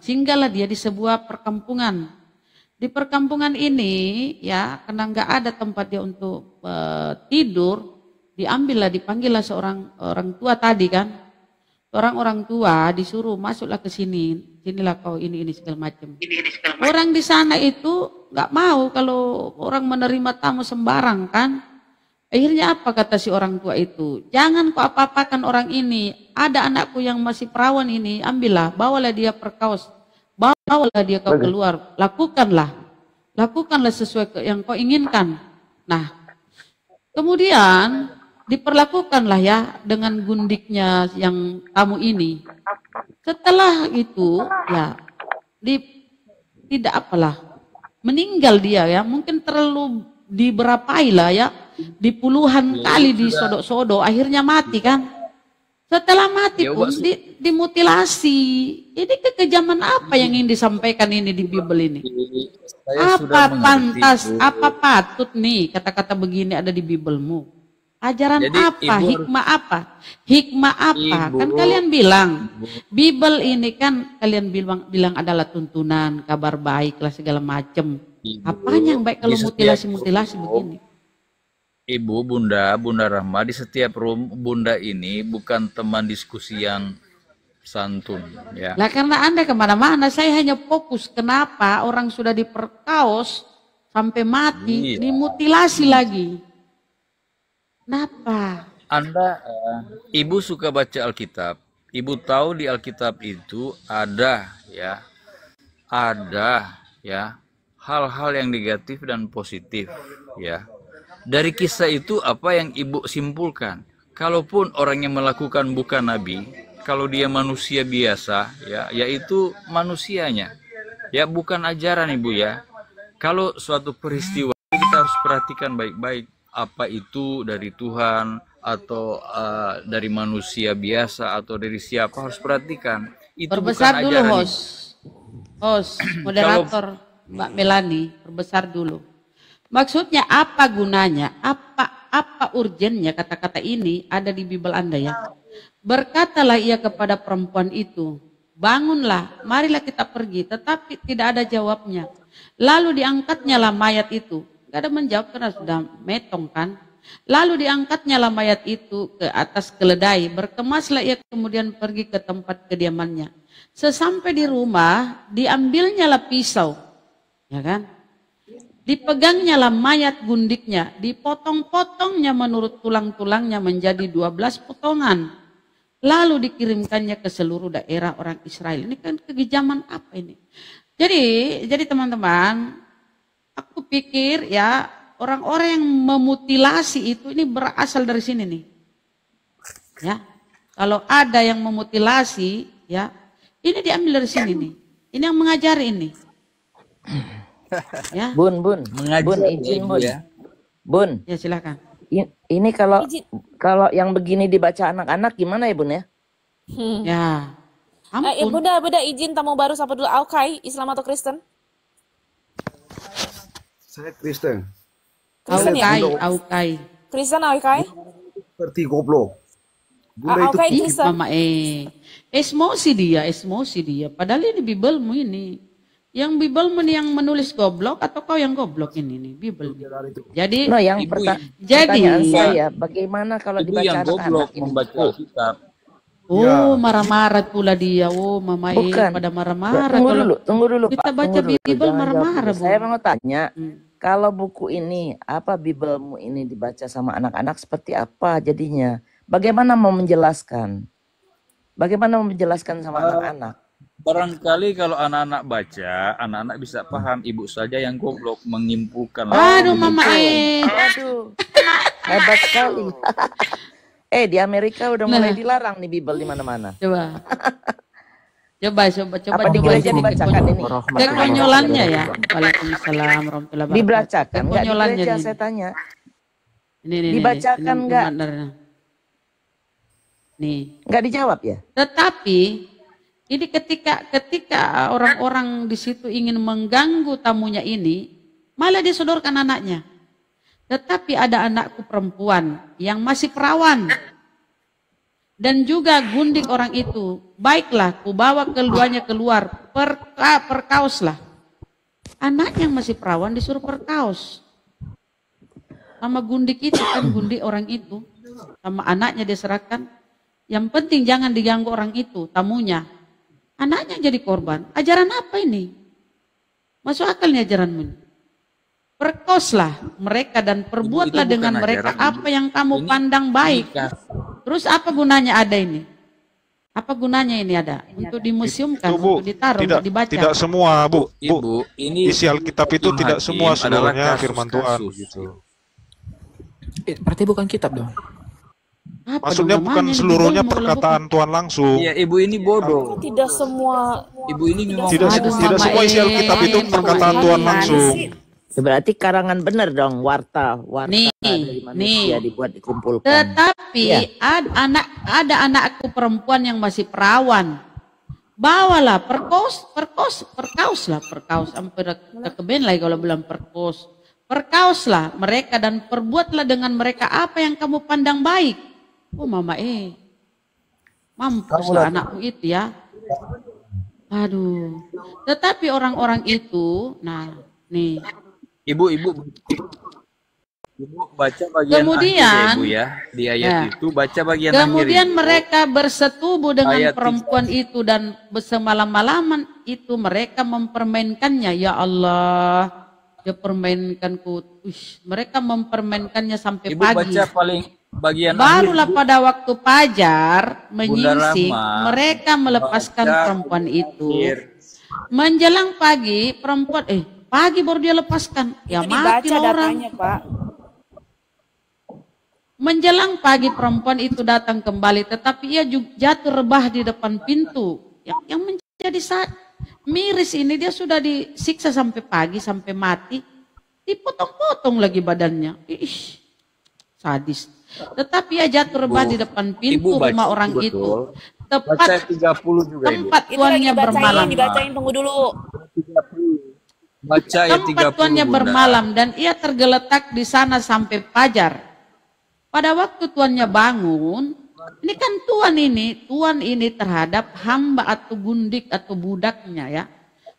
singgahlah dia di sebuah perkampungan. Di perkampungan ini ya, karena nggak ada tempat dia untuk tidur, dipanggillah seorang orang tua tadi kan. Orang tua disuruh masuklah ke sini, sinilah kau ini segala macam. Orang di sana itu nggak mau kalau orang menerima tamu sembarang kan. Akhirnya apa kata si orang tua itu? Jangan kau apa-apakan orang ini. Ada anakku yang masih perawan ini, ambillah, bawalah dia perkaos, bawalah dia kau keluar, lakukanlah sesuai yang kau inginkan. Nah, kemudian diperlakukanlah ya dengan gundiknya yang tamu ini. Setelah itu ya meninggal dia ya, mungkin terlalu diberapai lah ya, di puluhan kali disodok-sodok, akhirnya mati kan. Setelah mati pun dimutilasi. Ini kekejaman apa yang ingin disampaikan ini di Bible ini? Apa pantas, apa patut nih kata-kata begini ada di Biblemu? Ajaran apa? Hikmah apa? Hikmah apa? Kan kalian bilang, Bible ini kan kalian bilang adalah tuntunan, kabar baik lah segala macam. Apanya yang baik kalau mutilasi begini? Ibu, Bunda Rahma, di setiap room Bunda ini bukan teman diskusi yang santun ya. Lah karena Anda kemana-mana, saya hanya fokus kenapa orang sudah diperkaos sampai mati, dimutilasi lagi. Kenapa? Ibu suka baca Alkitab. Ibu tahu di Alkitab itu ada hal-hal yang negatif dan positif ya. Dari kisah itu apa yang Ibu simpulkan? Kalaupun orang yang melakukan bukan nabi, kalau dia manusia biasa ya, yaitu manusianya. Ya, bukan ajaran Ibu ya. Kalau suatu peristiwa kita harus perhatikan baik-baik, apa itu dari Tuhan atau dari manusia biasa atau dari siapa, harus perhatikan. Itu perbesar bukan dulu ajaran. Host, moderator Mbak Melani, perbesar dulu. Maksudnya apa gunanya? Apa urgennya kata-kata ini ada di Bible Anda ya? Berkatalah ia kepada perempuan itu, bangunlah, marilah kita pergi. Tetapi tidak ada jawabnya. Lalu diangkatnya lah mayat itu. Gak ada menjawab karena sudah metong kan. Lalu diangkatnya lah mayat itu ke atas keledai. Berkemaslah ia kemudian pergi ke tempat kediamannya. Sesampai di rumah, diambilnya lah pisau. Ya kan? Dipegangnya lah mayat gundiknya, dipotong-potongnya menurut tulang-tulangnya menjadi 12 potongan. Lalu dikirimkannya ke seluruh daerah orang Israel. Ini kan kekejaman apa ini? Jadi teman-teman, aku pikir ya orang-orang yang memutilasi itu ini berasal dari sini nih. Ya, kalau ada yang memutilasi ya, ini diambil dari sini nih. Ini yang mengajari ini. Ya. Bun, izin Bun. Ya. Bun. Ya silakan. Ini kalau yang begini dibaca anak-anak gimana ya Bun ya? Ya. Ampun. Bunda izin tamu baru sapa dulu. Aukai, Islam atau Kristen? Saya Kristen. Aukai. Kristen Aukai? Seperti goblok. Bunda Aukai itu Kristen. Mama emosi dia. Padahal ini Biblemu ini. Yang Bible yang menulis goblok atau kau yang goblok ini nih Bible. Jadi yang pertanyaan saya, bagaimana kalau Ibu dibaca yang goblok anak-anak membaca Alkitab. Marah-marah pula dia. Mama pada marah-marah. Tunggu dulu kita Pak. baca Bible marah-marah. Saya mau tanya, kalau buku ini, apa Biblemu ini dibaca sama anak-anak seperti apa jadinya? Bagaimana mau menjelaskan? Bagaimana mau menjelaskan sama anak-anak? Barangkali kalau anak-anak baca, anak-anak bisa paham. Ibu saja yang goblok menyimpulkan. Aduh Mama Aduh, hebat sekali. Di Amerika udah mulai dilarang nih Bible di mana-mana. Coba Apa di gereja dibacakan ini? Kekonyolannya ya. Waalaikumsalam warahmatullahi wabarakatuh. Dibacakan nggak di gereja saya tanya? Dibacakan nggak? Nih. Nggak dijawab ya? Tetapi ini ketika orang-orang di situ ingin mengganggu tamunya ini, malah disodorkan anaknya. Tetapi ada anakku perempuan yang masih perawan. dan juga gundik orang itu. Baiklah, kubawa keduanya keluar, perkauslah. Anak yang masih perawan disuruh perkaus. Sama gundik itu kan, gundik orang itu. Sama anaknya diserahkan. Yang penting jangan diganggu orang itu, tamunya. Anaknya jadi korban. Ajaran apa ini? Masuk akal nih ajaranmu ini? Perkoslah mereka dan perbuatlah dengan mereka apa yang kamu pandang baik. Terus apa gunanya ada ini? Apa gunanya ini ada? Untuk dimuseumkan, Bu, untuk ditaruh, tidak, untuk dibaca. tidak semua, Bu. Ibu, ini isi Alkitab itu tidak semua seluruhnya firman Tuhan. Gitu. Berarti bukan kitab dong. Apa Maksudnya dong bukan namanya? seluruhnya Di Bible mau perkataan Tuhan langsung. Iya, ibu ini bodoh. Tidak semua. Ibu ini memang Tidak, Aduh, tidak Mama semua isi Alkitab itu Mama perkataan Tuhan langsung. Berarti karangan bener dong, warta Nih, dari manusia dibuat dikumpulkan. Tetapi Iya. ada anakku perempuan yang masih perawan. Bawalah perkauslah, sampai keben lagi kalau bilang perkos. Perkauslah mereka dan perbuatlah dengan mereka apa yang kamu pandang baik. Oh mama mampuslah anakmu itu ya. Aduh. Tetapi orang-orang itu, nah nih. Ibu baca bagian Kemudian, akhir ya, Ibu ya. Di ayat ya. itu baca bagian Kemudian akhir. Ibu. mereka bersetubuh dengan Ayat perempuan itu dan semalam-malaman itu mereka mempermainkannya. Ya Allah, dia permainkanku. Mereka mempermainkannya sampai Ibu pagi. baca paling bagian Barulah akhir. pada waktu fajar menyingsing, Rama, mereka melepaskan baca perempuan itu. akhir. Menjelang pagi, pagi baru dia lepaskan. Ya Itu mati dibaca orang. datanya, Pak. Menjelang pagi perempuan itu datang kembali, tetapi ia juga jatuh rebah di depan pintu. Yang menjadi miris ini, dia sudah disiksa sampai pagi, sampai mati. Dipotong-potong lagi badannya. Ih, sadis. Tetapi ia jatuh rebah di depan pintu Ibu baca rumah orang betul. itu. Baca Tepat 30 juga, Ibu. tempat Itu lagi tuannya bermalam. dibacain, tunggu dulu. Baca ayat 30. Tempat tuannya Bunda. bermalam dan ia tergeletak di sana sampai fajar. Pada waktu tuannya bangun, ini kan tuan ini terhadap hamba atau gundik atau budaknya ya.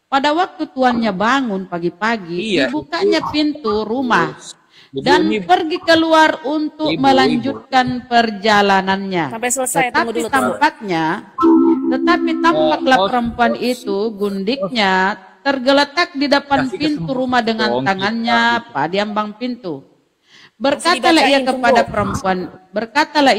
Pada waktu tuannya bangun pagi-pagi, Iya, dibukanya pintu rumah Ibu, dan ini- pergi keluar untuk Ibu. melanjutkan perjalanannya. Sampai selesai, tunggu dulu. Tetapi tampaklah perempuan itu, gundiknya, tergeletak di depan Kasih pintu kesempatan rumah dengan dong, tangannya pada ambang pintu. Berkatalah dibacain,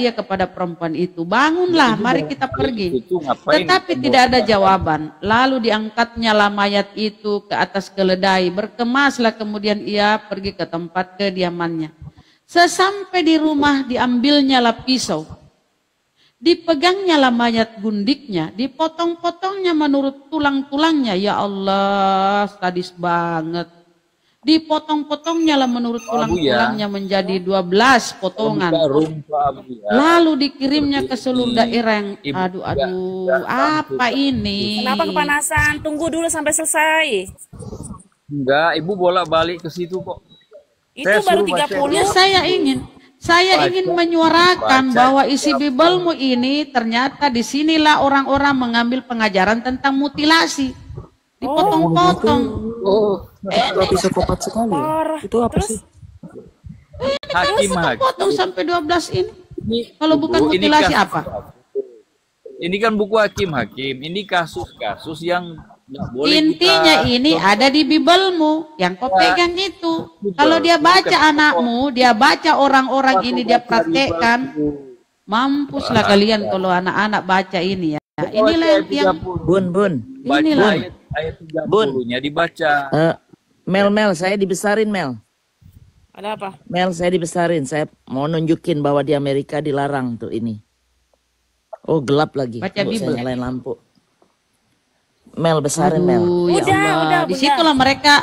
ia kepada perempuan itu, bangunlah, mari kita pergi. Itu ngapain? Tetapi tidak ada jawaban. Lalu diangkatnya lah mayat itu ke atas keledai. Berkemaslah kemudian ia pergi ke tempat kediamannya. Sesampai di rumah diambilnya lah pisau. Dipegangnya lah mayat gundiknya. Dipotong-potongnya menurut tulang-tulangnya. Ya Allah, sadis banget. Dipotong-potongnya lah menurut tulang-tulangnya menjadi 12 potongan. Lalu dikirimnya ke seluruh daerah yang aduh apa ini? Kenapa kepanasan? Tunggu dulu sampai selesai. Enggak, Ibu bolak-balik ke situ kok. Itu Saya baru suruh baca. 30. Ya saya ingin menyuarakan bahwa isi Biblemu ini ternyata disinilah orang-orang mengambil pengajaran tentang mutilasi. Dipotong-potong. Psikopat sekali. Parah. Itu apa Terus? sih? Hakim Potong sampai 12 ini. Kalau Ibu, bukan ini mutilasi kasus- apa? Ini kan buku hakim-hakim. Ini kasus-kasus yang nggak boleh Intinya kita- ini ada di Biblemu yang kau pegang itu. Kalau dia baca anakmu, dia baca orang-orang ini, dia praktekkan. Mampuslah kalian kalau anak-anak baca ini ya. Inilah yang Bun. baca inilah. ayat Bun. 30-nya dibaca. Mel, saya dibesarin Mel. Ada apa? Mel, saya dibesarin. Saya mau nunjukin bahwa di Amerika dilarang tuh ini. Oh, gelap lagi. Baca Tunggu, Bible. saya nyalain lampu. Mel, besarin Mel. Aduh, ya Udah, Allah. Bunda. Disitulah mereka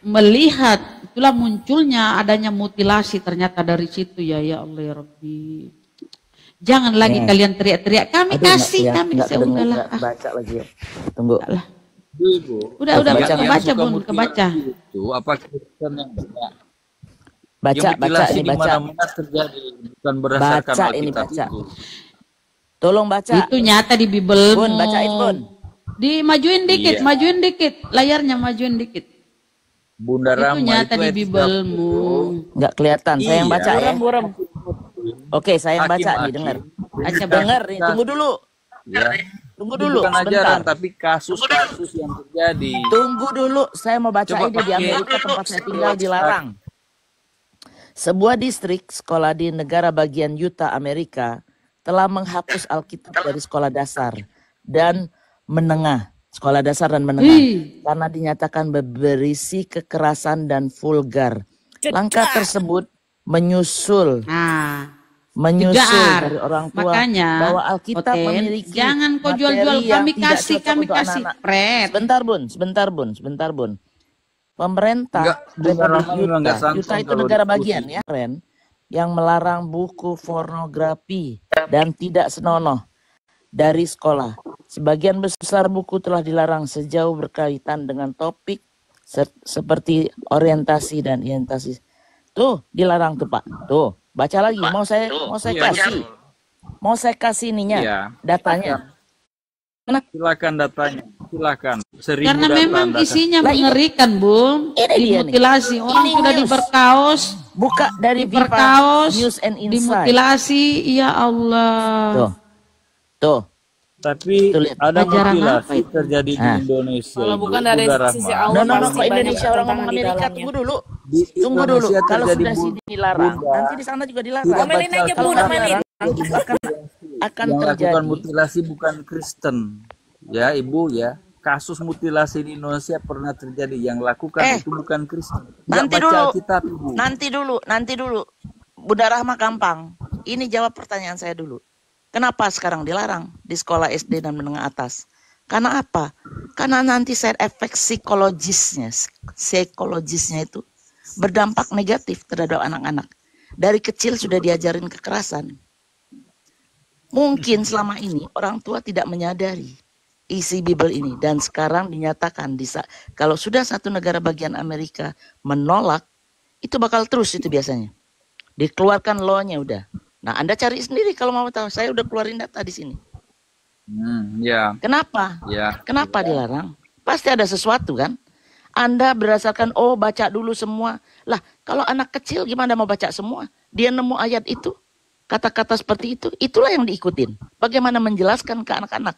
melihat, itulah munculnya adanya mutilasi ternyata dari situ ya Allah ya Rabbi. Jangan lagi kalian teriak-teriak, kami Aduh, kasih, nggak- kami nggak kasih. kedengar, Udahlah, nggak baca lagi ya. Tunggu. Ibu. udah Baca, kebaca Yang suka Bun, mutilasi kebaca. Itu apa Kristen yang banyak? Baca mutilasi ini di baca. mana-mana terjadi, bukan berdasarkan Baca ini Alkitab baca. itu. Tolong baca. Itu nyata di Bibelmu. Bun, bacain Bun. Dimajuin dikit, Iya. majuin dikit. Layarnya majuin dikit. Bunda Itu Rama nyata itu di ayat Bibelmu. Nggak kelihatan. Saya yang Iya. baca ya. Buram. Oke, saya yang baca nih, Hakim-hakim. dengar. Baca, Dengar nih, tunggu dulu. Ya. Tunggu Ini dulu, bukan sebentar. ajaran tapi kasus-kasus yang terjadi. Tunggu dulu, saya mau baca Coba ini di pakai- Amerika tempat saya tinggal dilarang. Sebuah distrik sekolah di negara bagian Utah, Amerika telah menghapus Alkitab dari sekolah dasar dan menengah. Sekolah dasar dan menengah. Ih. Karena dinyatakan berisi kekerasan dan vulgar. Langkah tersebut menyusul Nah, menyusul Jedar. dari orang tua Makanya, bahwa Alkitab Oten, memiliki jangan kau materi jual-jual, yang kami tidak kasih, cocok kami untuk kasih. anak-anak. Pret. Sebentar bun. Pemerintah Enggak, Bunda Republik Rama memang nggak Utah, sanggup Utah itu kalau negara diskusi. bagian ya, Ren, yang melarang buku pornografi dan tidak senonoh dari sekolah. Sebagian besar buku telah dilarang sejauh berkaitan dengan topik seperti orientasi dan orientasi. Tuh, dilarang tuh Pak. Tuh, baca lagi. Mau saya Iya, kasih. betul. Mau saya kasih ininya, Iya. datanya. Silakan datanya, silakan. 1000 Karena data memang Anda isinya Lah, ini- mengerikan, Bung. ini dia nih. Dimutilasi. Orang Ini sudah news. diberkaos, Buka dari Viva diperkaos, News and Insight. dimutilasi. Ya Allah. Tuh. Tapi Tuh, lihat. ada Ajaran mutilasi apa itu? terjadi di Nah. Indonesia. Kalau Ibu. bukan dari Bunda sisi Rahma. Allah, No, pasti kok banyak Indonesia orang ngomong pertentangan di Amerika, dalamnya. tunggu dulu. Di Tunggu dulu. Indonesia Kalau terjadi sudah sini dilarang, Bunda. nanti di sana juga dilarang. Tidak Omelin baca aja, Kalau Bun, Alkitab. omelin. dilarang, akan Yang terjadi. lakukan mutilasi bukan Kristen. Ya, Ibu ya. Kasus mutilasi di Indonesia pernah terjadi. Yang lakukan itu bukan Kristen. Tidak Nanti baca dulu. Alkitab, Ibu. Nanti dulu. Bunda Rahma gampang. Ini jawab pertanyaan saya dulu. Kenapa sekarang dilarang di sekolah SD dan menengah atas? Karena apa? Karena nanti side effect psikologisnya itu berdampak negatif terhadap anak-anak. Dari kecil sudah diajarin kekerasan. Mungkin selama ini orang tua tidak menyadari isi Bible ini. Dan sekarang dinyatakan kalau sudah satu negara bagian Amerika menolak, itu bakal terus itu biasanya. Dikeluarkan law-nya udah. Nah, Anda cari sendiri kalau mau tahu. Saya udah keluarin data di sini. Ya, Kenapa? ya. Kenapa dilarang? Pasti ada sesuatu kan? Anda berdasarkan, baca dulu semua. Lah, kalau anak kecil gimana mau baca semua? Dia nemu ayat itu, kata-kata seperti itu, itulah yang diikutin. Bagaimana menjelaskan ke anak-anak?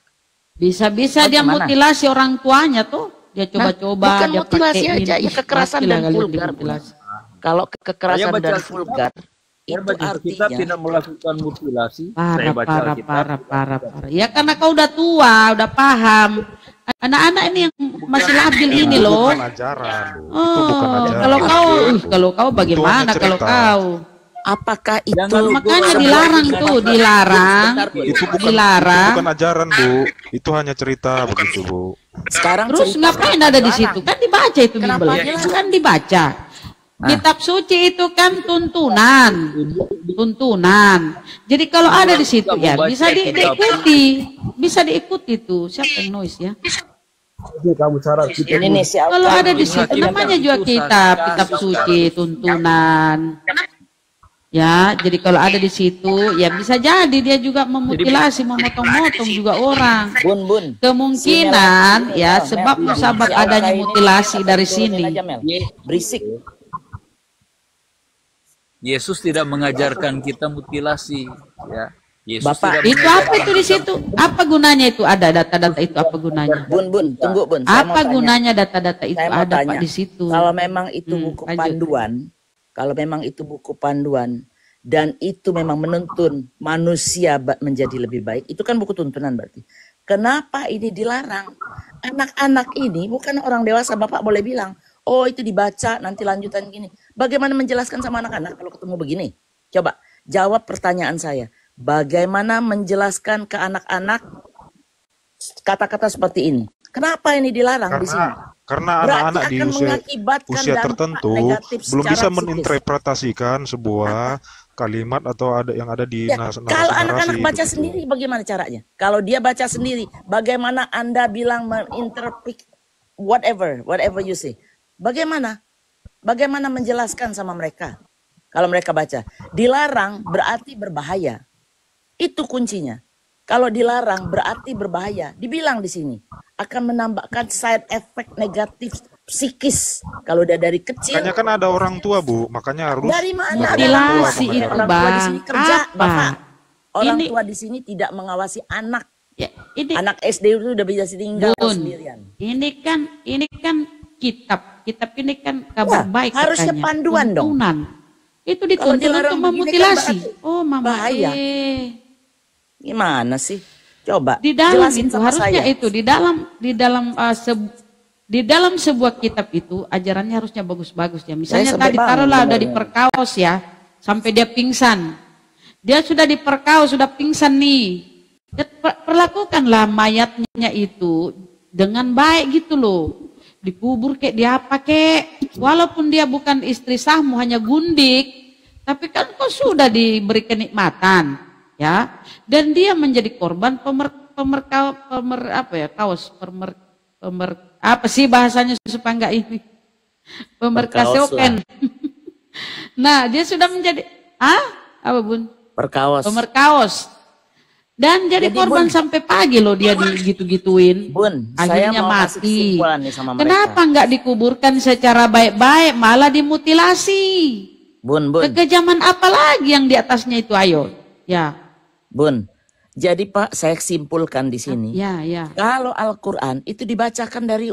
Bisa-bisa dia Bagaimana? mutilasi orang tuanya tuh. Dia coba-coba, bukan dia mutilasi pakai aja, ya kekerasan Pastilah dan kalian vulgar. dimutilasi. Kalau kekerasan Saya baca dan Alkitab. vulgar, Saya itu baca Alkitab artinya tidak melakukan mutilasi. Saya baca Alkitab. Parah. Ya karena kau udah tua, udah paham. Anak-anak ini yang masih labil ini Itu loh. bukan ajaran, Bu. Itu bukan ajaran. Kalau kau bagaimana hanya kalau cerita. kau? apakah itu Makanya dilarang tuh, dilarang. Itu bukan Dilarang. bukan ajaran, Bu. Itu hanya cerita begitu, Bu. sekarang Terus cerita ngapain ada di situ? Kan dibaca itu Kenapa Bible. dilarang? Kan dibaca. Kitab suci itu kan tuntunan. Jadi kalau ada di situ ya bisa diikuti. Bisa diikuti tuh. Siapa yang noise ya? Kamu syarat kita ini nih si Alka. Kalau ada di situ namanya juga kitab suci, tuntunan. Ya, jadi kalau ada di situ ya bisa jadi dia juga memutilasi, memotong-motong juga orang. Bun Kemungkinan ya sebab musabab adanya mutilasi dari sini. Berisik. Yesus tidak mengajarkan kita mutilasi, ya. Yesus Bapak, tidak Itu apa itu di situ? Apa gunanya itu ada data-data itu apa gunanya? Bun, tunggu Bun. Saya mau Apa tanya. gunanya data-data itu Saya mau ada Pak tanya. di situ? Kalau memang itu buku lanjut. panduan, kalau memang itu buku panduan dan itu memang menuntun manusia menjadi lebih baik, itu kan buku tuntunan berarti. Kenapa ini dilarang? Anak-anak ini bukan orang dewasa, Bapak boleh bilang, oh itu dibaca nanti lanjutan gini. Bagaimana menjelaskan sama anak-anak kalau ketemu begini? Coba jawab pertanyaan saya. Bagaimana menjelaskan ke anak-anak kata-kata seperti ini? Kenapa ini dilarang di sini? Karena Berarti anak-anak di akan usia mengakibatkan dampak tertentu negatif belum secara bisa psikis. meninterpretasikan sebuah kalimat atau yang ada di Ya, kalau anak-anak narasi-narasi baca begitu. sendiri bagaimana caranya? Kalau dia baca sendiri, bagaimana Anda bilang menginterpret whatever you say? Bagaimana? Bagaimana menjelaskan sama mereka? Kalau mereka baca. Dilarang berarti berbahaya. Itu kuncinya. Kalau dilarang berarti berbahaya. Dibilang di sini akan menambahkan side effect negatif psikis kalau udah dari kecil. Makanya kan ada orang tua, Bu. Makanya harus Dari mana ada Mutilasi orang tua? itu, Orang tua di sini Bang. kerja, Apa? Bapak. Orang Ini- tua di sini tidak mengawasi anak. Ya, ini Anak SD itu udah bisa tinggal Bun, sendirian. ini kan kitab ini kan kabar Ya, baik harusnya katanya. panduan dong. Tuntunan. Itu Kalau dituntun dilarang untuk begini kan memutilasi. berarti Oh mama, bahaya. Gimana sih? Coba di dalam jelasin itu sama harusnya saya. itu di dalam sebuah kitab itu ajarannya harusnya bagus-bagus ya. Misalnya sampai tadi bangun taruhlah udah dengarnya. diperkaos ya, sampai dia pingsan. Dia sudah diperkaos, sudah pingsan nih. Ya, perlakukanlah mayatnya itu dengan baik gitu loh. Dikubur kayak dia apa kek. Walaupun dia bukan istri sahmu, hanya gundik, tapi kan kau sudah diberi kenikmatan, ya. Dan dia menjadi korban apa sih bahasanya supaya enggak ini? Pemerkasokan. Nah, dia sudah menjadi apa Bun? Perkaos. Pemerkaos. Dan jadi korban Bun, sampai pagi loh dia digitu-gituin. Bun, saya Akhirnya mau kasih mati. kesimpulan nih sama mereka. Kenapa nggak dikuburkan secara baik-baik, malah dimutilasi? Bun. Kekejaman apa lagi yang di atasnya itu, ayo? Ya, Bun. Jadi Pak, saya simpulkan di sini. ya. Kalau Al-Quran itu dibacakan dari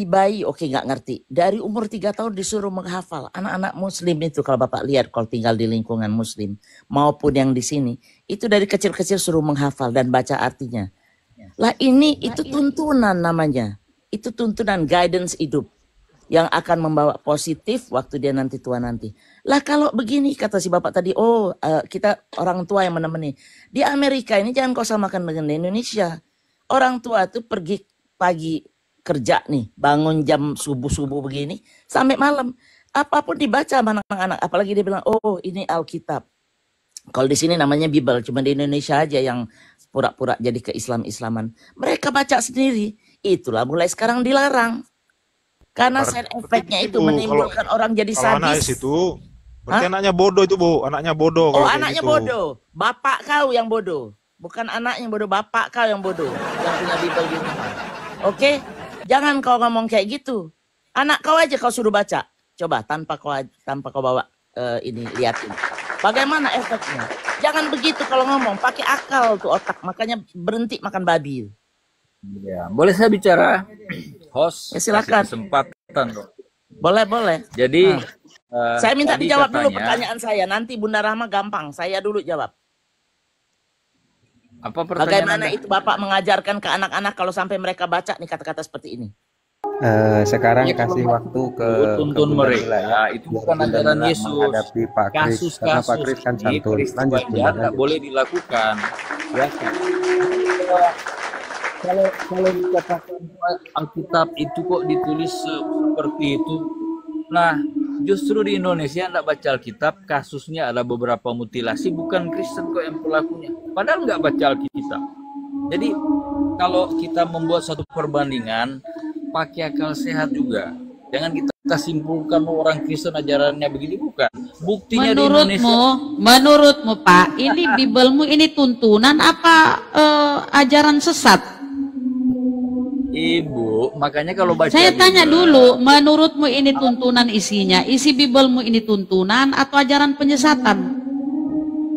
bayi, oke nggak ngerti. Dari umur 3 tahun disuruh menghafal. Anak-anak muslim itu kalau Bapak lihat kalau tinggal di lingkungan muslim. Maupun yang di sini. Itu dari kecil-kecil suruh menghafal dan baca artinya. Lah ini itu tuntunan namanya. Itu tuntunan guidance hidup. Yang akan membawa positif waktu dia nanti tua nanti. Lah kalau begini kata si Bapak tadi, kita orang tua yang menemani. Di Amerika ini jangan kau samakan dengan di Indonesia. Orang tua tuh pergi pagi kerja nih, bangun jam subuh-subuh begini, sampai malam. Apapun dibaca sama anak-anak, apalagi dia bilang, oh ini Alkitab. Kalau di sini namanya Bible, cuma di Indonesia aja yang pura-pura jadi ke-Islam-Islaman. Mereka baca sendiri, itulah mulai sekarang dilarang. Karena side effect-nya itu menimbulkan orang jadi Kalau anak sadis. itu, berarti anaknya bodoh itu, Bu. Anaknya bodoh. Oh kalau kayak anaknya gitu. bodoh, bapak kau yang bodoh. Bukan anaknya yang bodoh, bapak kau yang bodoh. Yang punya Bible di rumah. Oke? Jangan kau ngomong kayak gitu. Anak kau aja kau suruh baca. Coba tanpa kau bawa ini liatin. Bagaimana efeknya? Jangan begitu kalau ngomong, pakai akal tuh otak. Makanya berhenti makan babi. Ya, boleh saya bicara? Host, Ya, silakan. kasih kesempatan dong. Boleh. Jadi Saya minta tadi dijawab dulu katanya, pertanyaan saya. Nanti Bunda Rahma gampang. Saya dulu jawab. apa pertanyaan Bagaimana Anda? itu Bapak mengajarkan ke anak-anak kalau sampai mereka baca nih kata-kata seperti ini? Sekarang Ya, kasih kalau waktu ke tuntun Bunda mereka, Mila ya. itu Biar bukan Bunda ajaran Mila Yesus. menghadapi Pak Kris. Karena Pak Kasus-kasus Kris kan ini santun. peristiwa Lanjut, jahat Bunda, nggak lanjut. boleh dilakukan. Ya kan? Kalau dikatakan Alkitab itu kok ditulis seperti itu, nah justru di Indonesia nggak baca Alkitab, kasusnya ada beberapa mutilasi, bukan Kristen kok yang pelakunya, padahal nggak baca Alkitab. Jadi kalau kita membuat satu perbandingan, pakai akal sehat juga. Jangan kita simpulkan orang Kristen ajarannya begini, bukan. Buktinya di Indonesia. Menurutmu Pak, ini Bibelmu ini tuntunan apa ajaran sesat? Ibu, makanya kalau baca Saya tanya Bible, dulu, menurutmu ini tuntunan isinya, isi Bibelmu ini tuntunan atau ajaran penyesatan?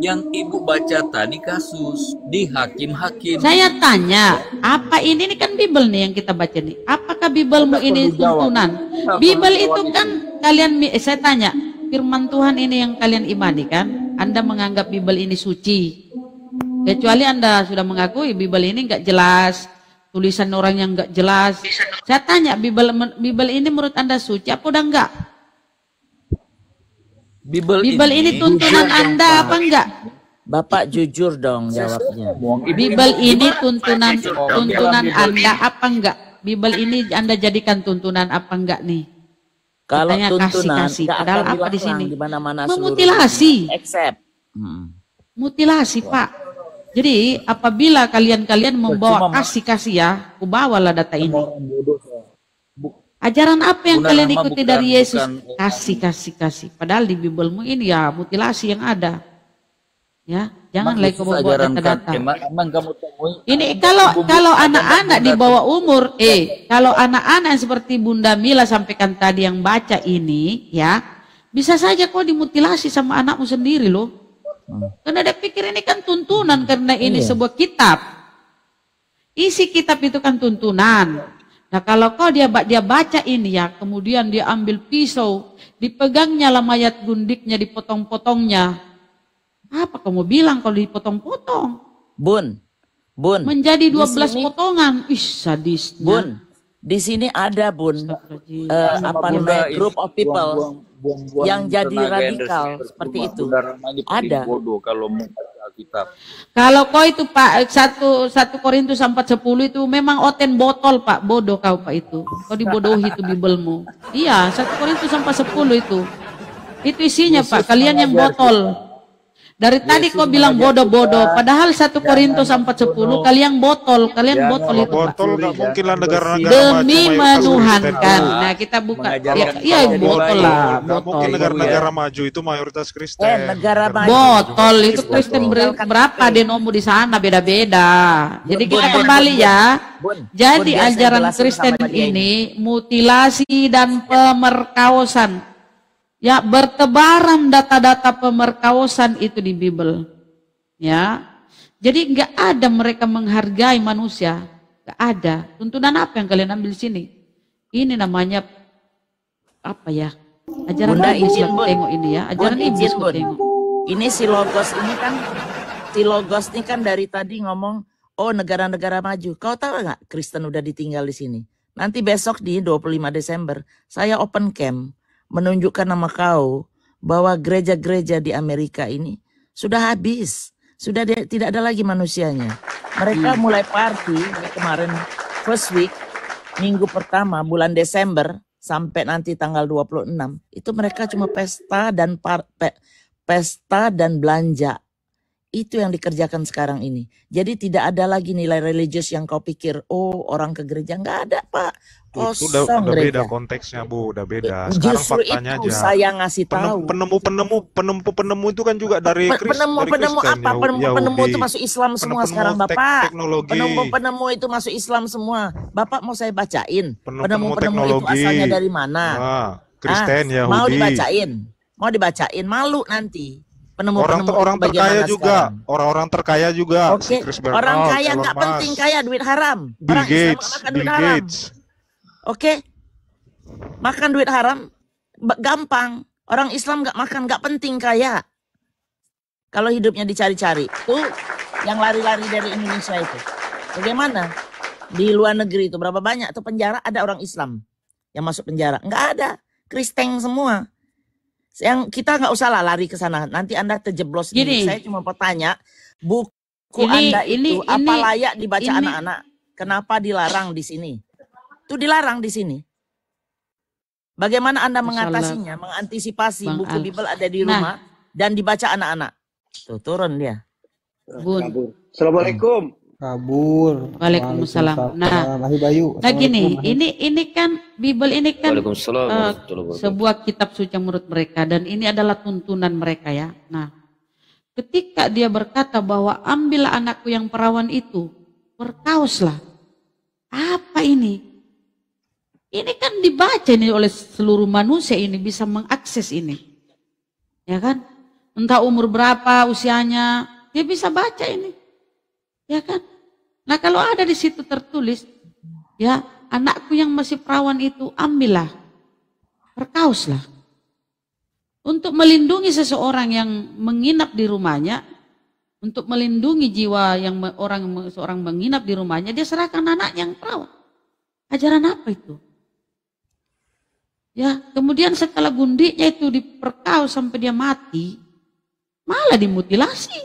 yang ibu baca tadi kasus di hakim-hakim. Saya tanya, apa ini kan Bibel nih yang kita baca nih? Apakah Bibelmu Nggak ini perlu jawab. tuntunan? Nggak Bibel perlu itu jawab kan kalian, saya tanya, firman Tuhan ini yang kalian imani kan? Anda menganggap Bibel ini suci. Kecuali Anda sudah mengakui Bibel ini nggak jelas, tulisan orang yang nggak jelas. Saya tanya, Bibel ini menurut Anda suci apa udah enggak? Bibel ini tuntunan Anda apa enggak? Bapak jujur dong jawabnya. Bibel ini tuntunan Anda apa enggak? Bibel ini Anda jadikan tuntunan apa enggak nih? Kalau Katanya tuntunan kasih. nggak Padahal akan apa di dilarang sini? di mana-mana seluruh Memutilasi. dunia, except Mutilasi, Pak. Jadi apabila kalian membawa Cuma, kasih ya, bawalah data ini. orang bodoh. Ajaran apa yang Guna kalian nama ikuti bukan- dari Yesus? bukan- Kasih. Padahal di Bibelmu ini ya mutilasi yang ada. Ya, jangan lagi kau bawa ajaran data-data. emang kamu temui Ini kalau anak-anak di bawah umur, kalau anak-anak seperti Bunda Mila sampaikan tadi yang baca ini, ya, bisa saja kau dimutilasi sama anakmu sendiri loh. Karena dia pikir ini kan tuntunan karena ini sebuah kitab. Isi kitab itu kan tuntunan. Nah kalau dia baca ini ya, kemudian dia ambil pisau, dipegangnya lah mayat gundiknya, dipotong-potongnya. Apa kamu bilang kalau dipotong-potong? Bun. Menjadi 12 sini- potongan. Ih, sadisnya. Bun, di sini ada Bun, apa namanya, group of people yang jadi radikal seperti itu. Ada. Bodoh kalau membaca Alkitab. Kalau kau itu Pak, 1 Korintus 4:10 itu memang oten botol Pak, bodoh kau Pak itu. Kau dibodohi itu Bibelmu. Iya, 1 Korintus 4:10 itu. Itu isinya Pak, kalian yang botol. Dari tadi kau bilang bodoh-bodoh, padahal 1 Korintus 4:10 kalian botol itu Pak. Botol nggak mungkin lah negara-negara Demi maju mayoritas menuhankan. Kristen. Nah kita buka, Mengajarkan iya kalau botol baik. lah, Nggak mungkin botol. negara-negara maju itu mayoritas Kristen. Negara maju. Botol itu Kristen berapa denomu di sana beda-beda. Jadi kita kembali ya. Jadi biar saya ajaran jelasin Kristen sama dia ini mutilasi dan pemerkausan. Ya, bertebaran data-data pemerkausan itu di Bible. Ya. Jadi nggak ada mereka menghargai manusia. Nggak ada. Tuntunan apa yang kalian ambil sini? Ini namanya apa ya? Ajaran Bunda iblis izin, lah Bun. tengok ini ya. Ajaran Bun, iblis izin, kau Bun. tengok. Ini si Logos ini kan dari tadi ngomong, oh negara-negara maju. Kau tahu nggak Kristen udah ditinggal di sini? Nanti besok di 25 Desember, saya open camp, menunjukkan nama kau bahwa gereja-gereja di Amerika ini sudah habis. Sudah tidak ada lagi manusianya. Mereka mulai party kemarin first week, minggu pertama bulan Desember sampai nanti tanggal 26. Itu mereka cuma pesta dan belanja. Itu yang dikerjakan sekarang ini. Jadi tidak ada lagi nilai religius yang kau pikir, oh orang ke gereja. Nggak ada Pak. Itu Kosong udah gereja. beda konteksnya Bu, udah beda. Sekarang Justru faktanya itu aja. saya ngasih tahu. Penemu itu kan juga dari Penemu Kristen, apa? Penemu Yahudi. itu masuk Islam semua Penemu sekarang Bapak. teknologi. Penemu itu masuk Islam semua. Bapak mau saya bacain. Penemu Penemu itu teknologi. asalnya dari mana? Kristen, Yahudi. Mau dibacain, malu nanti. Orang terkaya juga, orang-orang terkaya juga. Oke, Chris orang Bernard, kaya Elon nggak Musk, penting kaya, duit haram. Bill Orang Islam Gates, makan Bill duit haram. Gates. Oke, makan duit haram gampang. Orang Islam nggak makan, nggak penting kaya. Kalau hidupnya dicari-cari, tuh yang lari-lari dari Indonesia itu. Bagaimana? Di luar negeri itu berapa banyak tuh penjara ada orang Islam yang masuk penjara? Nggak ada, Kristen semua. Yang kita nggak usah lah lari ke sana. Nanti Anda terjeblos. Gini. Saya cuma mau tanya, buku Anda itu apa layak dibaca anak-anak? Kenapa dilarang di sini? Itu dilarang di sini. Bagaimana Anda mengatasinya, mengantisipasi Bang buku Al. Bible ada di rumah dan dibaca anak-anak? Tuh turun dia. Bun. Assalamualaikum. Kabur. Waalaikumsalam. Nah, Ahi Bayu. Nah gini, ini kan Bible ini kan Waalaikumsalam warahmatullahi wabarakatuh. sebuah kitab suci menurut mereka dan ini adalah tuntunan mereka ya. Nah, ketika dia berkata bahwa ambillah anakku yang perawan itu, perkauslah. Apa ini? Ini kan dibaca ini oleh seluruh manusia ini bisa mengakses ini. Ya kan? Entah umur berapa usianya, dia bisa baca ini. Ya kan? Nah kalau ada di situ tertulis, ya anakku yang masih perawan itu ambillah, perkauslah. Untuk melindungi seseorang yang menginap di rumahnya, untuk melindungi jiwa yang seorang menginap di rumahnya, dia serahkan anak yang perawan. Ajaran apa itu? Ya, kemudian setelah gundiknya itu diperkaus sampai dia mati, malah dimutilasi.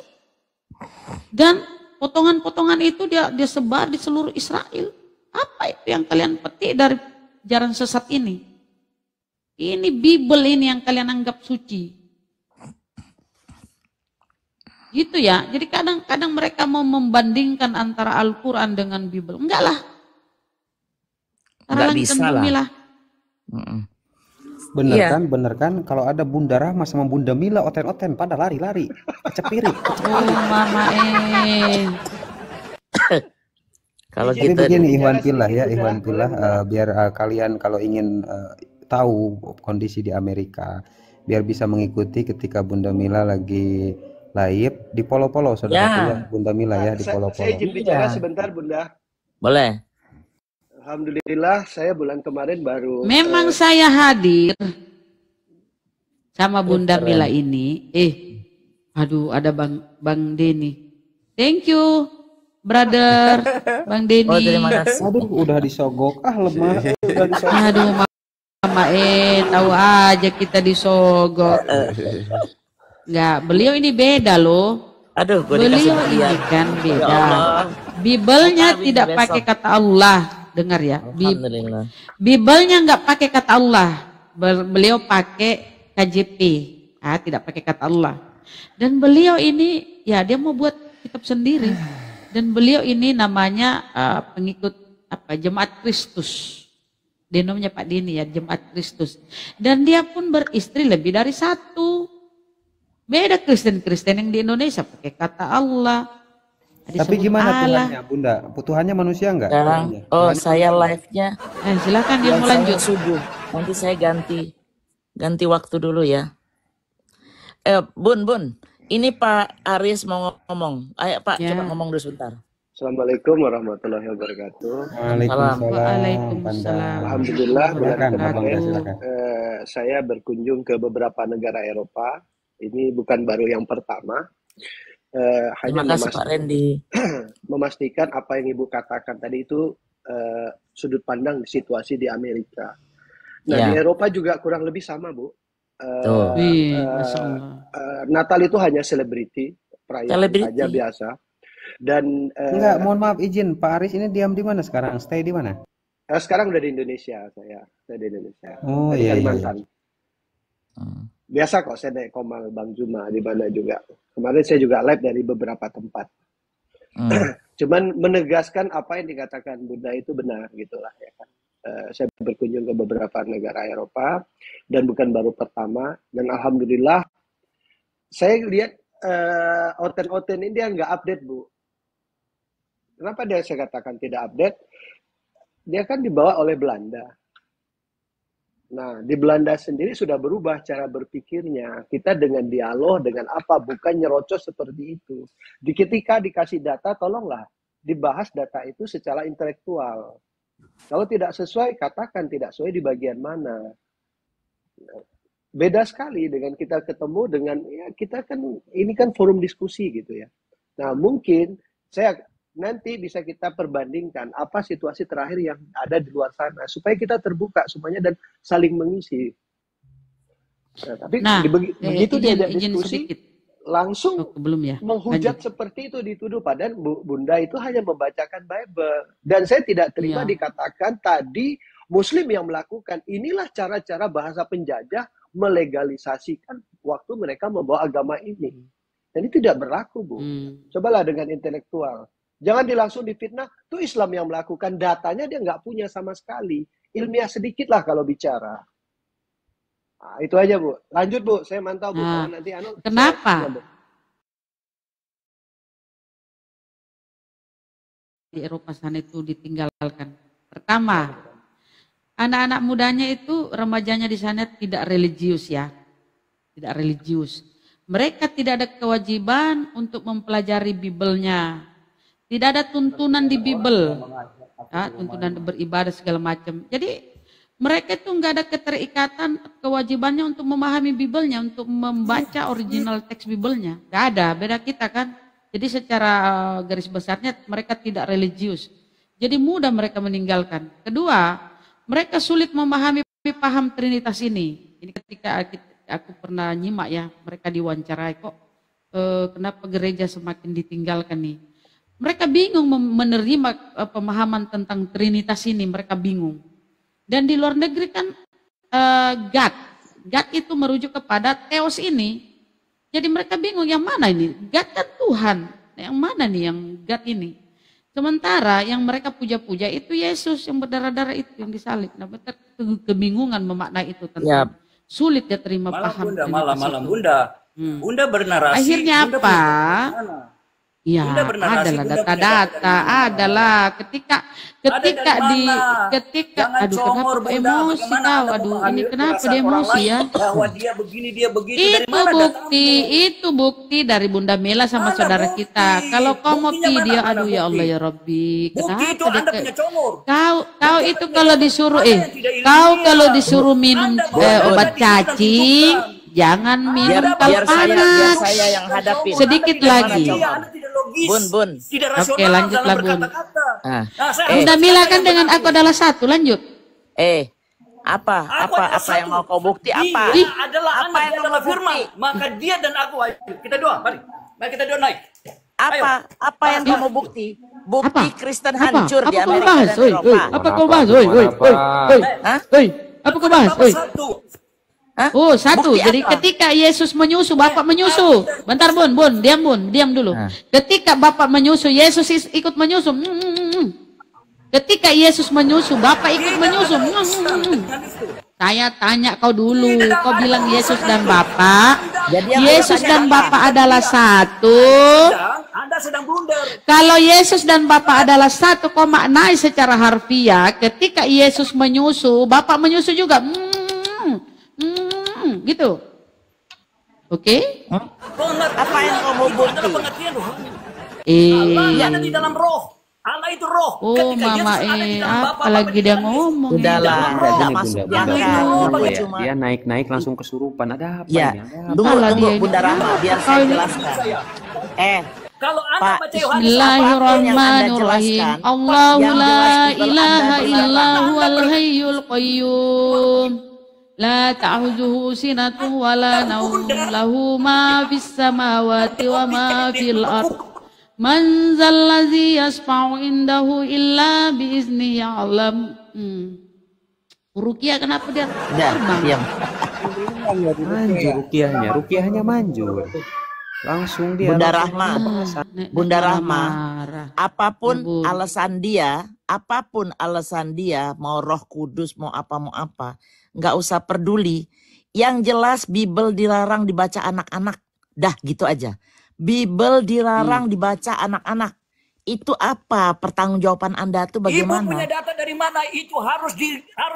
Dan potongan-potongan itu dia sebar di seluruh Israel. Apa itu yang kalian petik dari ajaran sesat ini? Ini Bible ini yang kalian anggap suci. Gitu ya. Jadi kadang-kadang mereka mau membandingkan antara Al-Quran dengan Bible. Enggak lah. Enggak bisa lah. Mm-mm. Bener Iya. kan, bener kan? Kalau ada Bunda Rahma sama Bunda Mila oten-oten pada lari-lari, kecepirit. Oh mama Kalau Tapi kita begini Ikhwan Fillah ya, Ikhwan Fillah, biar kalian kalau ingin tahu kondisi di Amerika, biar bisa mengikuti ketika Bunda Mila lagi live di Polo-Polo, saudaraku ya, Bunda Mila ya di Saya Polo-Polo. izin bicara Iya. sebentar, Bunda. Boleh. Alhamdulillah, saya bulan kemarin baru. memang saya hadir sama Bunda keren. Mila ini. Aduh ada Bang Denny. Thank you, brother, Bang Denny. Oh, terima kasih. Aduh, udah disogok, lemah, udah disogok. Aduh mama tahu aja kita disogok. Nggak, beliau ini beda loh. Aduh, gue dikasih Beliau hadiah. ini kan Ya beda. Allah. Bibelnya Kawin tidak besok. pakai kata Allah. Dengar ya. Alhamdulillah. Bibelnya nggak pakai kata Allah. Beliau pakai KJP. Tidak pakai kata Allah. Dan beliau ini, ya dia mau buat kitab sendiri. Dan beliau ini namanya pengikut Jemaat Kristus. Denomnya Pak Dini ya, Jemaat Kristus. Dan dia pun beristri lebih dari satu. Beda Kristen-Kristen yang di Indonesia pakai kata Allah. Tapi Disebut gimana Allah. Tuhannya, Bunda? Tuhannya manusia enggak? Sekarang, saya live-nya Silakan dia mau saya lanjut. subuh. Nanti saya ganti waktu dulu ya. Bun. Ini Pak Aris mau ngomong. Ayo Pak, Ya. coba ngomong dulu sebentar. Assalamualaikum warahmatullahi wabarakatuh. Waalaikumsalam. Alhamdulillah, bulan Silakan, kemarin silakan. saya berkunjung ke beberapa negara Eropa. Ini bukan baru yang pertama. Hanya Terima kasih Pak Randy. memastikan apa yang Ibu katakan tadi itu sudut pandang situasi di Amerika. Nah, Ya. di Eropa juga kurang lebih sama, Bu. Tuh. Wih, Masya Allah. Natal itu hanya selebriti, perayaan Selebriti. saja biasa. Dan Enggak, mohon maaf izin, Pak Aris ini diam di mana sekarang? Stay di mana? sekarang udah di Indonesia saya di Indonesia. Oh, Dari iya, iya, Kalimantan. Biasa kok saya naik Komal Bang Juma di mana juga. Kemarin saya juga live dari beberapa tempat. Cuman menegaskan apa yang dikatakan Bunda itu benar gitulah ya kan. Saya berkunjung ke beberapa negara Eropa dan bukan baru pertama, dan alhamdulillah saya lihat oten-oten ini dia nggak update, Bu. Kenapa saya katakan tidak update? Dia kan dibawa oleh Belanda. Nah, di Belanda sendiri sudah berubah cara berpikirnya. Kita dengan dialog, dengan apa, bukan nyerocos seperti itu. Ketika dikasih data, tolonglah dibahas data itu secara intelektual. Kalau tidak sesuai, katakan tidak sesuai di bagian mana. Beda sekali dengan kita ketemu dengan, ya kita kan, ini kan forum diskusi gitu ya. Nah, mungkin nanti bisa kita perbandingkan apa situasi terakhir yang ada di luar sana supaya kita terbuka semuanya dan saling mengisi. Nah, tapi begitu diajak diskusi langsung menghujat seperti itu dituduh, padahal Bunda itu hanya membacakan Bible. Dan saya tidak terima dikatakan tadi Muslim yang melakukan. Inilah cara-cara bahasa penjajah melegalisasikan waktu mereka membawa agama ini. Dan itu tidak berlaku, Bu. Cobalah dengan intelektual. Jangan langsung difitnah, itu Islam yang melakukan, datanya dia nggak punya sama sekali. Ilmiah sedikit lah kalau bicara. Nah, itu aja, Bu. Lanjut, Bu. Saya mantau, Bu. Nanti kenapa? Di Eropa sana itu ditinggalkan. Pertama, anak-anak mudanya itu, remajanya di sana tidak religius ya. Tidak religius. Mereka tidak ada kewajiban untuk mempelajari Bibelnya. Tidak ada tuntunan di Bible, tuntunan beribadah segala macam. Jadi mereka itu nggak ada keterikatan kewajibannya untuk memahami Bibelnya, untuk membaca original teks Bibelnya. Nggak ada, beda kita kan. Jadi secara garis besarnya mereka tidak religius. Jadi mudah mereka meninggalkan. Kedua, mereka sulit memahami paham Trinitas ini. Ini ketika aku pernah nyimak ya, mereka diwawancarai kok kenapa gereja semakin ditinggalkan nih. Mereka bingung menerima pemahaman tentang Trinitas ini, mereka bingung. Dan di luar negeri kan God itu merujuk kepada Theos ini. Jadi mereka bingung yang mana ini, God kan Tuhan, yang mana nih yang God ini. Sementara yang mereka puja-puja itu Yesus yang berdarah-darah itu yang disalib. Nah, mereka kebingungan memaknai itu tentang sulit dia terima paham. Malam Bunda. Bunda bernarasi. Akhirnya Bunda apa? Ya, Bunda bernarasi, adalah Bunda data-data, adalah ketika aduh kenapa kok emosi kau, aduh ini kenapa dia emosi ya? Bahwa dia begini, dia begitu. Dari Itu mana bukti, itu bukti dari Bunda Mela sama saudara kita. Kalau kau mau dia, aduh ya Allah ya Rabbi, bukti itu kenapa Anda punya comor. kau itu kalau disuruh kalau disuruh minum obat cacing, jangan minum kalau panas. Saya yang hadapin. Sedikit lagi. Bun. Oke, lanjutlah Bun. Nah, Bunda Mila kan dengan aku adalah satu, lanjut. Apa yang mau kau bukti apa? Dia adalah anak, dia adalah firman. Maka dia dan aku, ayo kita doa, mari kita doa naik. Apa yang kau mau bukti? Bukti Kristen hancur di Apa kau Amerika bahas? dan Eropa. Apa kau bahas? Apa kau bahas? Oh, satu. Jadi ketika Yesus menyusu, Bapak menyusu. Bentar Bun, diam dulu. Ketika Bapak menyusu, Yesus ikut menyusu. Ketika Yesus menyusu, Bapak ikut menyusu. Saya tanya kau dulu, kau bilang Yesus dan Bapak. Yesus dan Bapak adalah satu. Anda sedang blunder. Kalau Yesus dan Bapak adalah satu, kau maknai secara harfiah. Ketika Yesus menyusu, Bapak menyusu juga. Gitu. Oke? Apa yang kau mau bukti? Allah ada di dalam roh. Allah itu roh. Oh mama apalagi dia ngomong. Udahlah, enggak masuk dia dia naik langsung kesurupan. Ada apa ya? ini? Tunggu Bunda Rahma biar saya jelaskan. Kalau Anda baca Yohanes Bismillahirrahmanirrahim. Allahu la ilaha illahu hayyul qayyum. La ta'khuzuhu sinatun wa la nawm lahu ma fis samawati wa ma fil ardh. Man zallazi yasfa'u indahu illa biizni ya'lam. Ruqyah kenapa dia terbang? Manjur Ruqyahnya manjur. Langsung dia. Bunda Rahma. Apapun alasan dia, mau Roh Kudus, mau apa, nggak usah peduli. Yang jelas Bible dilarang dibaca anak-anak. Dah gitu aja. Bible dilarang dibaca anak-anak. Itu apa pertanggungjawaban Anda tuh bagaimana? Ibu punya data dari mana? Itu harus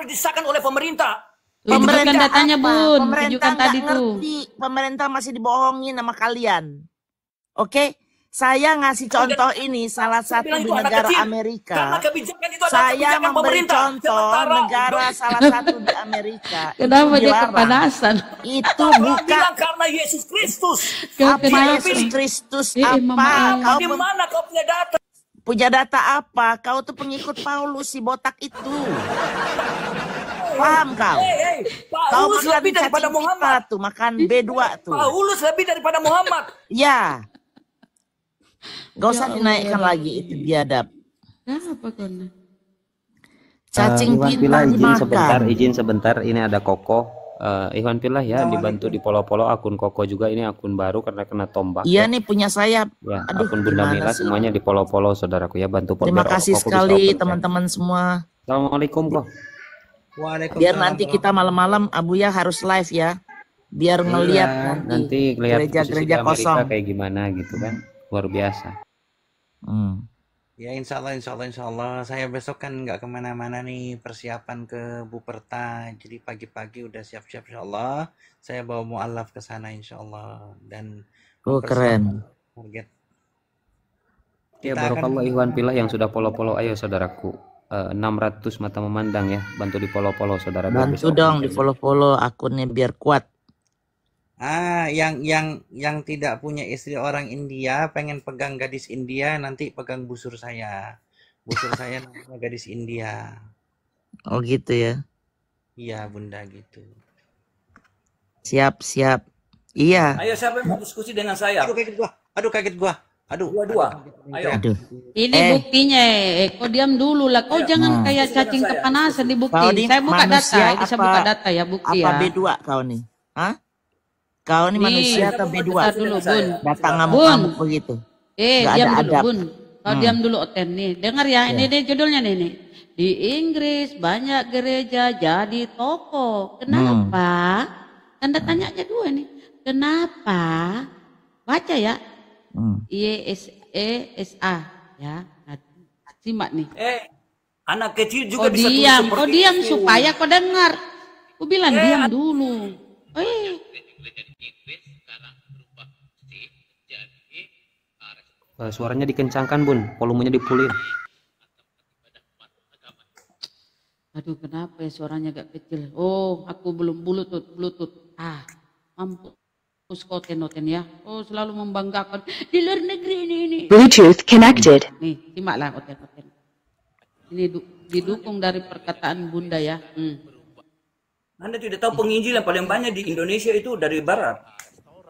disahkan oleh pemerintah. Pemerintah datanya Bun, pemerintah tunjukkan tadi tuh. Pemerintah masih dibohongin sama kalian. Oke? Saya ngasih contoh ini salah satu di negara Amerika. Saya memberi contoh negara salah satu di Amerika. Kenapa dia kepanasan? Itu bukan karena Yesus Kristus. Apa Yesus Kristus apa? Kau di mana kau punya data? Punya data apa? Kau tuh pengikut Paulus si botak itu. Paham kau? Paulus lebih daripada Muhammad tuh, makan B2 tuh. Paulus lebih daripada Muhammad. Ya. Gak usah dinaikkan lagi itu biadab. Kenapa kau? Cacing pita dimakan. Izin sebentar. Ini ada Koko. Ikhwan Fillah ya, dibantu di polo-polo akun Koko juga, ini akun baru karena kena tombak. Iya nih punya saya. Ya, akun Bunda Mila semuanya di polo-polo saudaraku ya, bantu. Terima kasih sekali teman-teman semua. Assalamualaikum kok. Biar nanti kita malam-malam Abuya harus live ya. Biar ngelihat nanti lihat gereja-gereja kosong kayak gimana gitu kan. Luar biasa. Ya insya Allah saya besok kan nggak kemana-mana nih, persiapan ke Buperta, jadi pagi-pagi udah siap-siap insya Allah. Saya bawa mu'alaf ke sana insya Allah dan keren. Target. Ya barakallah Ikhwan Fillah yang sudah polo-polo, ayo saudaraku. 600 mata memandang ya, bantu di polo-polo saudara. Bantu dong di polo-polo akunnya biar kuat. Yang tidak punya istri orang India pengen pegang gadis India, nanti pegang busur saya. Busur saya namanya gadis India. Oh gitu ya. Iya Bunda gitu. Siap. Iya. Ayo siapa yang mau diskusi dengan saya? Aduh kaget gua. Dua. Ayo. Ini buktinya. Kau diam dulu lah. Kau jangan kayak cacing kepanasan di bukti. Saya buka data. Ini saya buka data ya bukti apa ya. B2 kau nih? Hah? Kau ini manusia atau B2? Dulu, Bun. Datang ngamuk-ngamuk begitu. Diam dulu, Bun. Kau diam dulu Oten nih. Dengar ya, ini deh judulnya nih. Di Inggris banyak gereja jadi toko. Kenapa? Tanda tanyanya dua nih. Kenapa? Baca ya. IESA ya. Nah, simak nih. Anak kecil juga Kau bisa tulis diam, seperti kau diam itu. supaya kau dengar. Kau bilang diam dulu. Suaranya dikencangkan Bun, volumenya dipuliin. Aduh, kenapa ya suaranya agak kecil? Oh, aku belum Bluetooth. Mampus kau Oten ya. Oh, selalu membanggakan di luar negeri ini. Bluetooth connected. Nih, simaklah Oten. Ini didukung dari perkataan Bunda ya. Anda tidak tahu penginjil yang paling banyak di Indonesia itu dari barat.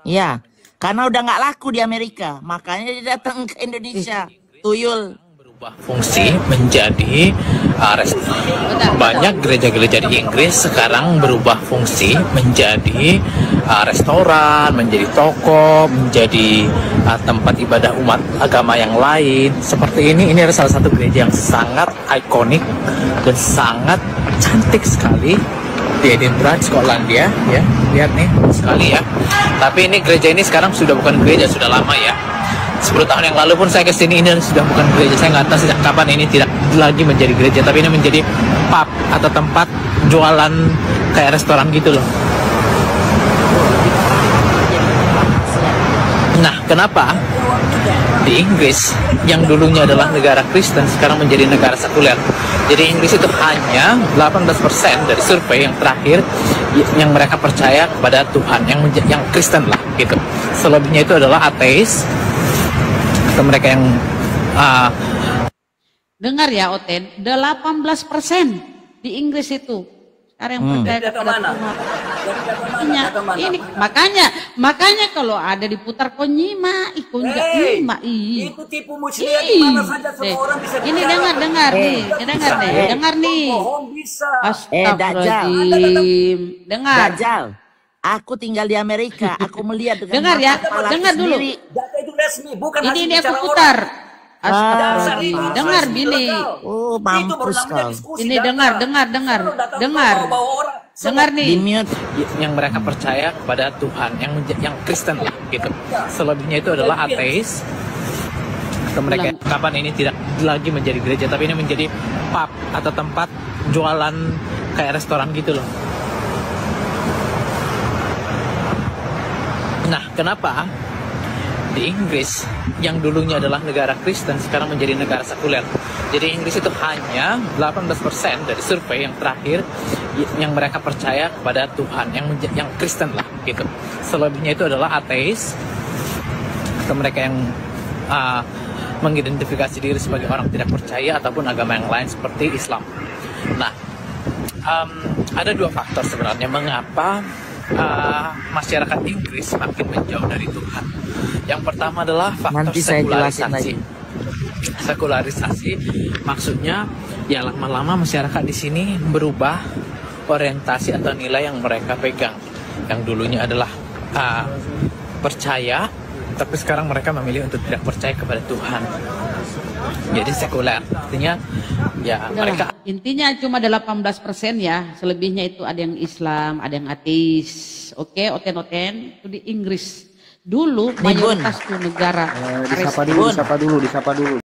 Ya, karena udah nggak laku di Amerika, makanya dia datang ke Indonesia. Tuyul. Fungsi menjadi banyak gereja-gereja di Inggris sekarang berubah fungsi menjadi restoran, menjadi toko, menjadi tempat ibadah umat agama yang lain. Seperti ini adalah salah satu gereja yang sangat ikonik dan sangat cantik sekali di Edinburgh, Skotlandia ya. Lihat nih sekali ya. Tapi ini gereja ini sekarang sudah bukan gereja, sudah lama ya. 10 tahun yang lalu pun saya ke sini, ini sudah bukan gereja. Saya nggak tahu sejak kapan ini tidak lagi menjadi gereja, tapi ini menjadi pub atau tempat jualan kayak restoran gitu loh. Nah, kenapa di Inggris yang dulunya adalah negara Kristen sekarang menjadi negara sekuler? Jadi Inggris itu hanya 18% dari survei yang terakhir yang mereka percaya kepada Tuhan, yang Kristen lah gitu. Selebihnya itu adalah ateis. Mereka yang dengar ya Oten, 18% di Inggris itu sekarang yang percaya kepada Tuhan. Ini makanya kalau ada diputar kau nyimak, ikut nyimak. Itu tipu muslihat di mana saja semua orang bisa ini dengar nih. Astagfirullahaladzim. Dengar. Dajjal. Aku tinggal di Amerika, aku melihat dengan dengar ya, dengar dulu. Data itu resmi, bukan ini aku putar. Astagfirullahaladzim. Dengar Billy. Oh, mampus kau. Ini dengar. Dengar nih. Yang mereka percaya kepada Tuhan, yang Kristen lah gitu. Selebihnya itu adalah ateis. Atau mereka kapan ini tidak lagi menjadi gereja, tapi ini menjadi pub atau tempat jualan kayak restoran gitu loh. Nah, kenapa di Inggris yang dulunya adalah negara Kristen sekarang menjadi negara sekuler? Jadi Inggris itu hanya 18% dari survei yang terakhir yang mereka percaya kepada Tuhan, yang Kristen lah gitu. Selebihnya itu adalah ateis atau mereka yang mengidentifikasi diri sebagai orang tidak percaya ataupun agama yang lain seperti Islam. Nah, ada dua faktor sebenarnya mengapa masyarakat Inggris makin menjauh dari Tuhan. Yang pertama adalah faktor sekularisasi. Sekularisasi maksudnya ya lama-lama masyarakat di sini berubah orientasi atau nilai yang mereka pegang. Yang dulunya adalah percaya, tapi sekarang mereka memilih untuk tidak percaya kepada Tuhan. Jadi sekuler, artinya ya mereka intinya cuma 18% ya, selebihnya itu ada yang Islam, ada yang ateis. Oke, Oten itu di Inggris. Dulu mayoritas tuh negara. Disapa dulu.